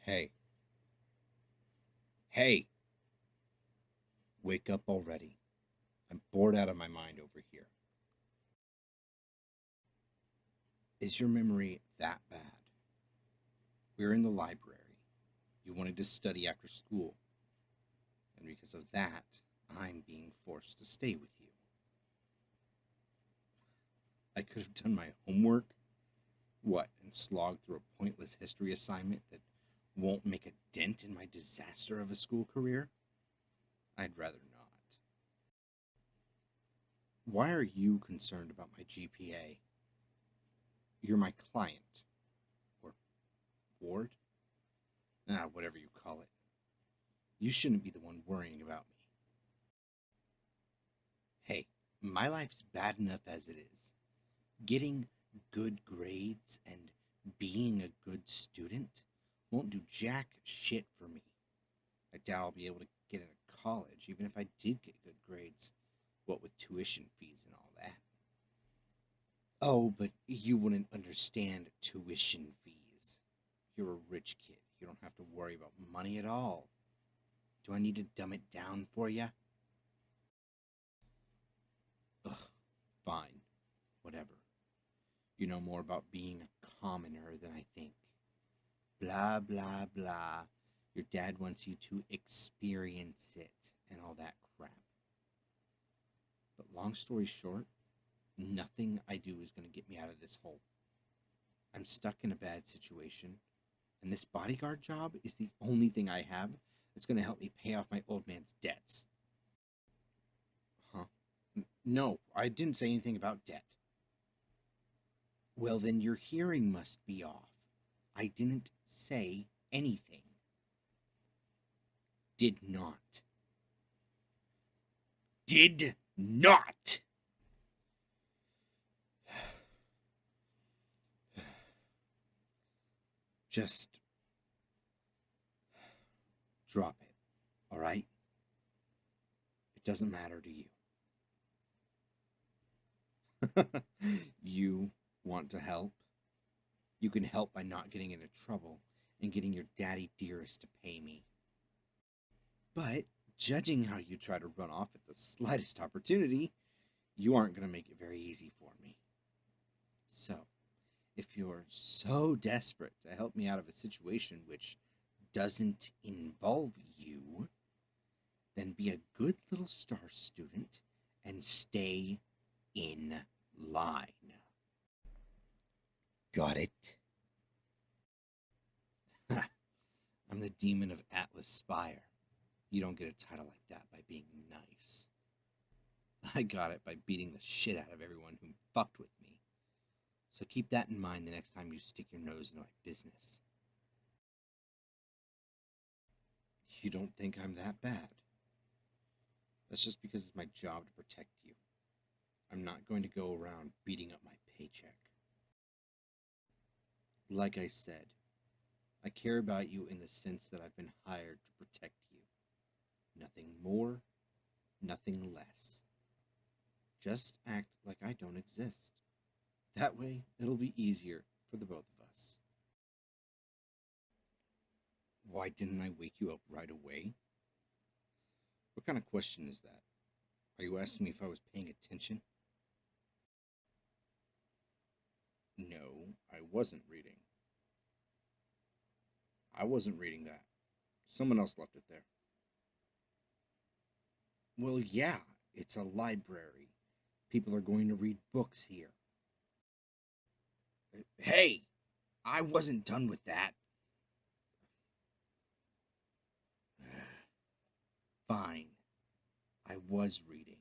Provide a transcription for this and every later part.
Hey, hey, wake up already. I'm bored out of my mind over here. Is your memory that bad? We're in the library. You wanted to study after school. And because of that, I'm being forced to stay with you. I could have done my homework. What, and slogged through a pointless history assignment that won't make a dent in my disaster of a school career? I'd rather not. Why are you concerned about my GPA? You're my client. Or ward? Whatever you call it. You shouldn't be the one worrying about me. Hey, my life's bad enough as it is. Getting good grades and being a good student won't do jack shit for me. I doubt I'll be able to get into college, even if I did get good grades. What with tuition fees and all that. Oh, but you wouldn't understand tuition fees. You're a rich kid. You don't have to worry about money at all. Do I need to dumb it down for you? Ugh, fine. Whatever. You know more about being a commoner than I think. Blah, blah, blah. Your dad wants you to experience it and all that crap. But long story short, nothing I do is going to get me out of this hole. I'm stuck in a bad situation, and this bodyguard job is the only thing I have that's going to help me pay off my old man's debts. Huh? No, I didn't say anything about debt. Well, then your hearing must be off. I didn't say anything. Did not. Did not! Just drop it, all right? It doesn't matter to you. You want to help? You can help by not getting into trouble and getting your daddy dearest to pay me. But judging how you try to run off at the slightest opportunity, you aren't going to make it very easy for me. So, if you're so desperate to help me out of a situation which doesn't involve you, then be a good little star student and stay in line. Got it? I'm the demon of Atlas Spire. You don't get a title like that by being nice. I got it by beating the shit out of everyone who fucked with me. So keep that in mind the next time you stick your nose into my business. You don't think I'm that bad? That's just because it's my job to protect you. I'm not going to go around beating up my paycheck. Like I said, I care about you in the sense that I've been hired to protect you. Nothing more, nothing less. Just act like I don't exist. That way, it'll be easier for the both of us. Why didn't I wake you up right away? What kind of question is that? Are you asking me if I was paying attention? No, I wasn't reading. I wasn't reading that. Someone else left it there. Well, yeah, it's a library. People are going to read books here. Hey, I wasn't done with that. Fine, I was reading.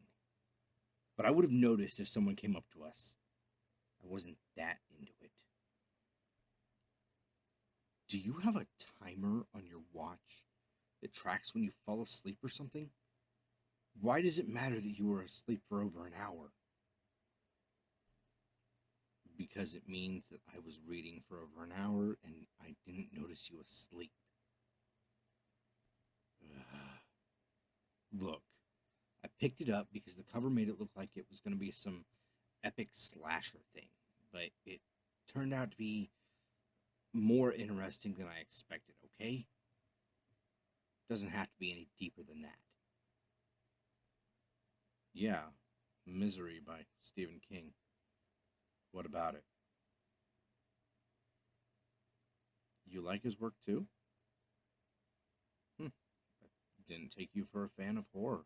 But I would have noticed if someone came up to us. I wasn't that into it. Do you have a timer on your watch that tracks when you fall asleep or something? Why does it matter that you were asleep for over an hour? Because it means that I was reading for over an hour and I didn't notice you asleep. Look, I picked it up because the cover made it look like it was going to be some epic slasher thing, but it turned out to be more interesting than I expected, okay? Doesn't have to be any deeper than that. Yeah, Misery by Stephen King. What about it? You like his work too? That didn't take you for a fan of horror.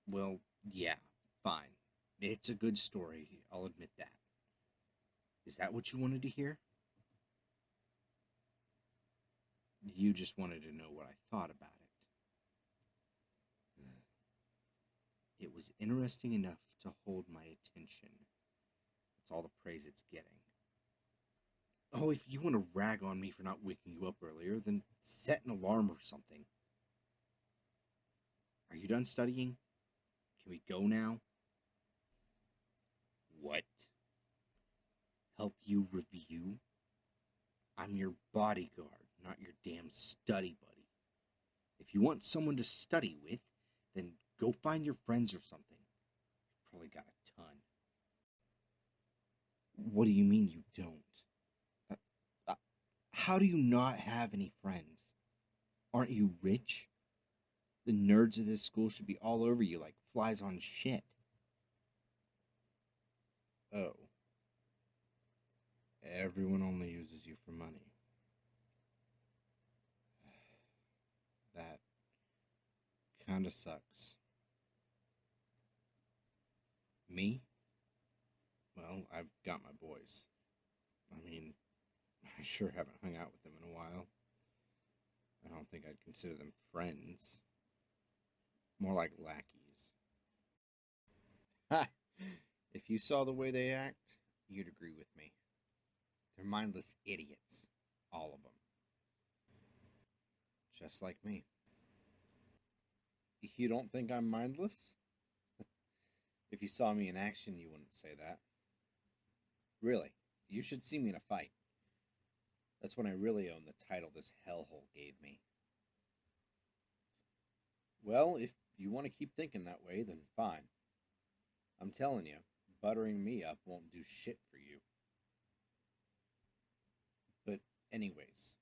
Well, yeah, fine. It's a good story, I'll admit that. Is that what you wanted to hear? You just wanted to know what I thought about it. It was interesting enough to hold my attention. That's all the praise it's getting. Oh, if you want to rag on me for not waking you up earlier, then set an alarm or something. Are you done studying? Can we go now? What? Help you review? I'm your bodyguard, not your damn study buddy. If you want someone to study with, then go find your friends or something. You've probably got a ton. What do you mean you don't? How do you not have any friends? Aren't you rich? The nerds of this school should be all over you like flies on shit. Oh. Everyone only uses you for money. That kinda sucks. Me? Well, I've got my boys. I mean, I sure haven't hung out with them in a while. I don't think I'd consider them friends. More like lackeys. Ha! If you saw the way they act, you'd agree with me. They're mindless idiots. All of them. Just like me. You don't think I'm mindless? If you saw me in action, you wouldn't say that. Really, you should see me in a fight. That's when I really own the title this hellhole gave me. Well, if you want to keep thinking that way, then fine. I'm telling you, buttering me up won't do shit for you. But anyways,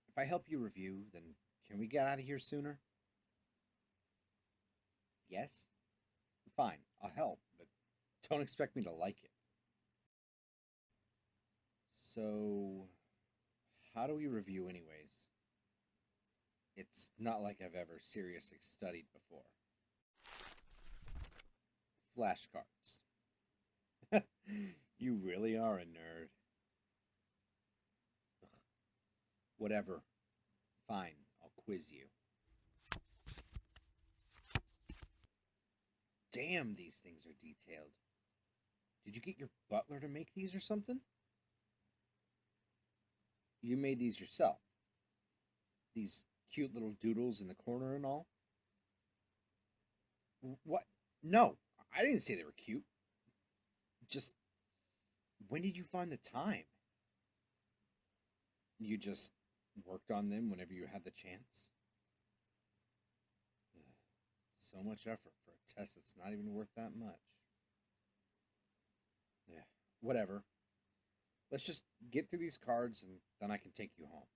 if I help you review, then can we get out of here sooner? Yes? Fine, I'll help, but don't expect me to like it. So, how do we review anyways? It's not like I've ever seriously studied before. Flashcards. You really are a nerd. Ugh. Whatever. Fine, I'll quiz you. Damn, these things are detailed. Did you get your butler to make these or something? You made these yourself? These cute little doodles in the corner and all? What? No, I didn't say they were cute. Just, when did you find the time? You just worked on them whenever you had the chance? Ugh, so much effort for a test that's not even worth that much. Yeah, whatever. Let's just get through these cards and then I can take you home.